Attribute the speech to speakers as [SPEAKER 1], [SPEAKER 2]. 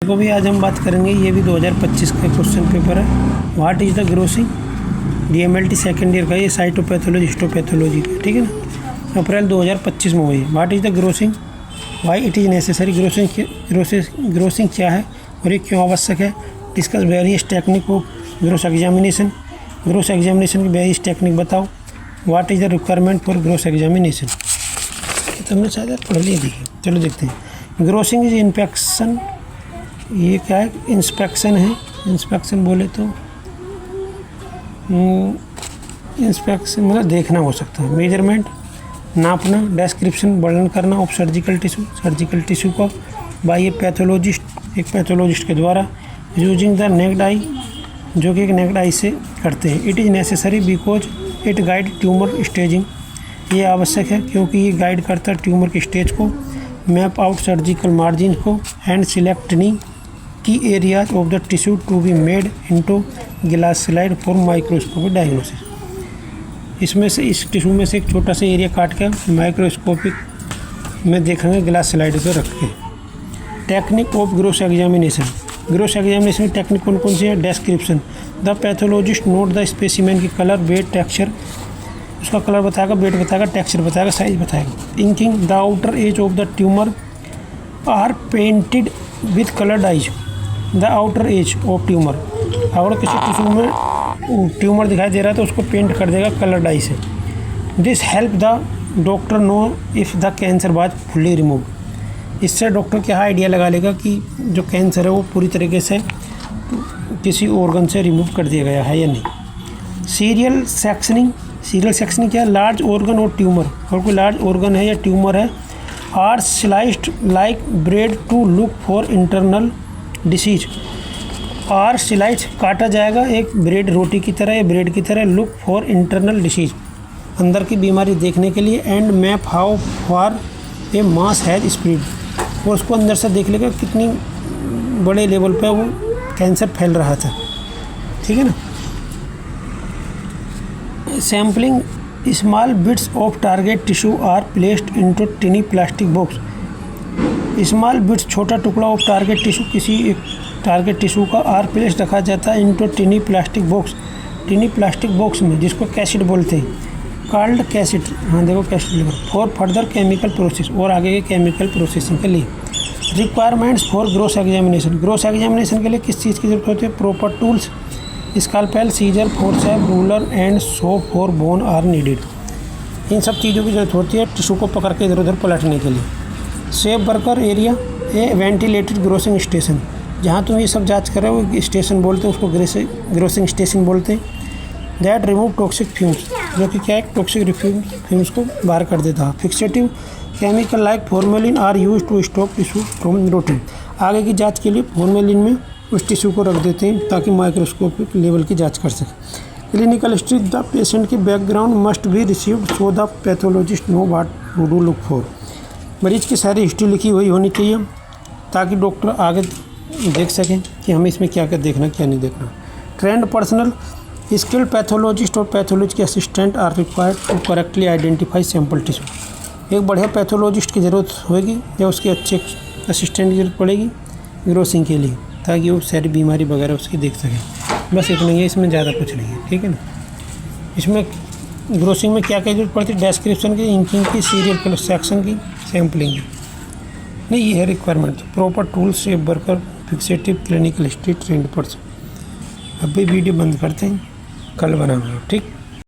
[SPEAKER 1] देखो भी आज हम बात करेंगे, ये भी 2025 का क्वेश्चन पेपर है। What is the grossing, DMLT second year का, ये साइटोपैथोलॉजी हिस्टोपैथोलॉजी का, ठीक है ना, अप्रैल 2025 में हुई है। What is the grossing, why it is necessary, grossing क्या है और ये क्यों आवश्यक है। Discuss various technique of gross examination की वेरियस टेक्निक बताओ। What is the requirement for gross examination, तो हमने शायद पढ़ ली थी। चलो देखते हैं। ग्रोसिंग इज इंस्पेक्शन, ये क्या है, इंस्पेक्शन है। इंस्पेक्शन बोले तो इंस्पेक्शन मतलब देखना हो सकता है। मेजरमेंट नापना, डिस्क्रिप्शन वर्णन करना ऑफ सर्जिकल टिश्यू का बाय ए पैथोलॉजिस्ट, एक पैथोलॉजिस्ट के द्वारा, यूजिंग द नेक्ड आई, जो कि एक नेक्ड आई से करते हैं। It is necessary because it guide tumour staging, ये आवश्यक है क्योंकि ये गाइड करता है ट्यूमर के स्टेज को। मैप आउट सर्जिकल मार्जिन को एंड सिलेक्टनी की areas of the tissue to be made into glass slide for microscopic diagnosis. इसमें से इस टिश्यू में से एक छोटा सा एरिया काट कर माइक्रोस्कोपिक में देखेंगे ग्लास स्लाइड पर रख के। टेक्निक ऑफ ग्रोस एग्जामिनेशन की टेक्निक कौन कौन सी है। Description, the pathologist note the specimen की कलर, वेट, टेक्सचर, उसका कलर बताएगा, वेट बताएगा, टेक्सचर बताएगा, साइज बताएगा। Inking, the outer edge of the tumour are painted with coloured dyes, the outer edge of tumour, अगर किसी टिश्यू में tumour दिखाई दे रहा है तो उसको पेंट कर देगा कलर्ड आई से। This help the doctor know if the cancer was fully remove, इससे डॉक्टर क्या आइडिया लगा लेगा कि जो कैंसर है वो पूरी तरीके से किसी ऑर्गन से रिमूव कर दिया गया है या नहीं। सीरियल सेक्शनिंग क्या है, लार्ज ऑर्गन और ट्यूमर, और कोई लार्ज ऑर्गन है या ट्यूमर है, are sliced like bread to look for internal disease, are slice काटा जाएगा एक ब्रेड, रोटी की तरह या ब्रेड की तरह, लुक फॉर इंटरनल डिसीज, अंदर की बीमारी देखने के लिए, and map how far A mass has spread, और उसको अंदर से देख लेगा कितनी बड़े लेवल पे वो कैंसर फैल रहा था, ठीक है ना। Sampling, small bits of target tissue are placed into tiny plastic box, small bits छोटा टुकड़ा ऑफ टारगेट टिश्यू, किसी एक टारगेट टिश्यू का आर प्लेस रखा जाता है इनटू टिनी प्लास्टिक बॉक्स में, जिसको कैसेट बोलते हैं, कॉल्ड कैसेट, हाँ देखो कैसेट लिखा, फॉर फर्दर केमिकल प्रोसेस, और आगे के केमिकल प्रोसेसिंग के लिए। रिक्वायरमेंट्स फॉर ग्रोस एग्जामिनेशन के लिए किस चीज़ की जरूरत होती है। Proper tools, scalpel, scissor, forcep, ruler and so for bone are needed, इन सब चीज़ों की जरूरत होती है टिश्यू को पकड़ के इधर उधर पलटने के लिए। सेफ वर्कर एरिया, ए वेंटिलेटेड ग्रोसिंग स्टेशन, जहाँ तुम ये सब जांच कर रहे हो स्टेशन बोलते हैं उसको, ग्रोसिंग स्टेशन बोलते हैं। दैट रिमूव टॉक्सिक फ्यूम्स, जो कि क्या है, टॉक्सिक फ्यूम्स को बाहर कर देता है। Fixative chemical like formalin are use to stop tissue from rotting, आगे की जांच के लिए फॉर्मेलिन में उस टिश्यू को रख देते हैं ताकि माइक्रोस्कोपिक लेवल की जांच कर सके। क्लिनिकल हिस्ट्री, द पेशेंट की background must be received so the pathologist know what to do look for, मरीज की सारी हिस्ट्री लिखी हुई होनी चाहिए ताकि डॉक्टर आगे देख सकें कि हमें इसमें क्या क्या देखना क्या नहीं देखना। ट्रेंड पर्सनल, स्किल्ड पैथोलॉजिस्ट और पैथोलॉजी के assistant are required to correctly identify sample tissue, एक बढ़िया पैथोलॉजिस्ट की ज़रूरत होगी या उसके अच्छे असिस्टेंट की जरूरत पड़ेगी ग्रोसिंग के लिए, ताकि वो सारी बीमारी वगैरह उसकी देख सकें। बस इतना ही है, इसमें ज़्यादा कुछ नहीं है, ठीक है ना। इसमें ग्रोसिंग में क्या क्या जरूरत पड़ती है, डिस्क्रिप्शन की, इंकिंग की, सीरियल सेक्शन की, सैम्पलिंग की, नहीं ये है requirement. Proper tools, safe worker, fixative, clinical history, trend person. अभी वीडियो बंद करते हैं, कल बनाऊंगा, ठीक।